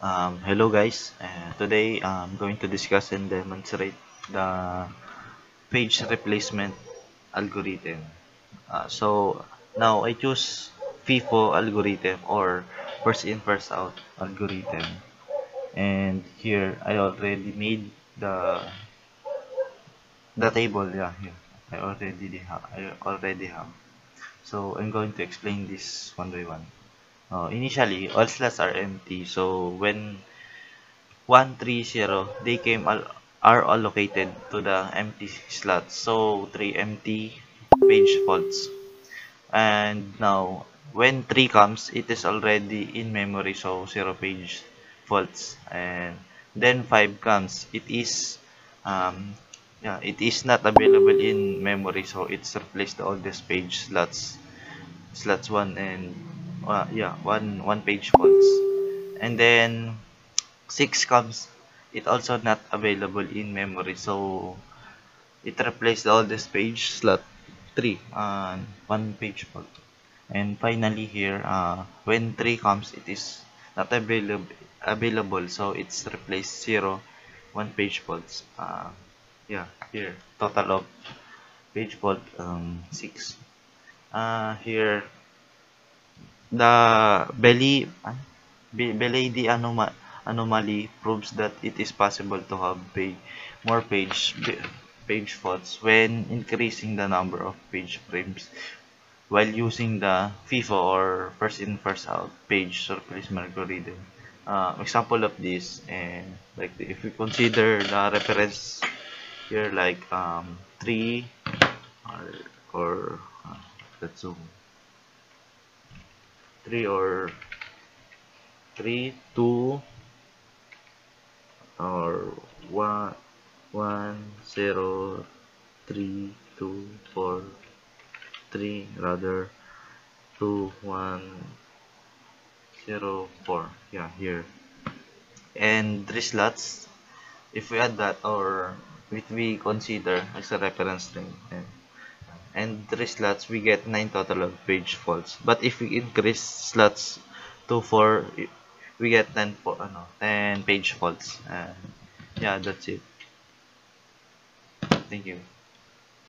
Hello guys, today I'm going to discuss and demonstrate the page replacement algorithm. So now I choose FIFO algorithm or first in first out algorithm, and here I already made the table. Yeah, here I already have. So I'm going to explain this one by one. Initially all slots are empty, so when 130 they are allocated to the empty slots, so 3 empty page faults. And now when 3 comes, it is already in memory, so 0 page faults. And then 5 comes, um it is not available in memory, so it's replaced the oldest page slots 1 and one page faults. And then 6 comes, it also not available in memory, so it replaced the oldest page slot 3 and one page fault. And finally here, when 3 comes, it is not available, so it's replaced 0 one page faults. Here total of page fault 6. Here the Belady anomaly proves that it is possible to have more page faults when increasing the number of page frames while using the FIFO or first in first out page replacement algorithm. Example of this, and like if we consider the reference here, like 3 or let's zoom 3 or 3 2 or 1 0 3 2 4 3 rather 2 1 0 4, yeah, here. And 3 slots, if we add that, or if we consider as a reference string, and 3 slots, we get 9 total of page faults. But if we increase slots to 4, we get 10 page faults. Yeah, that's it. Thank you.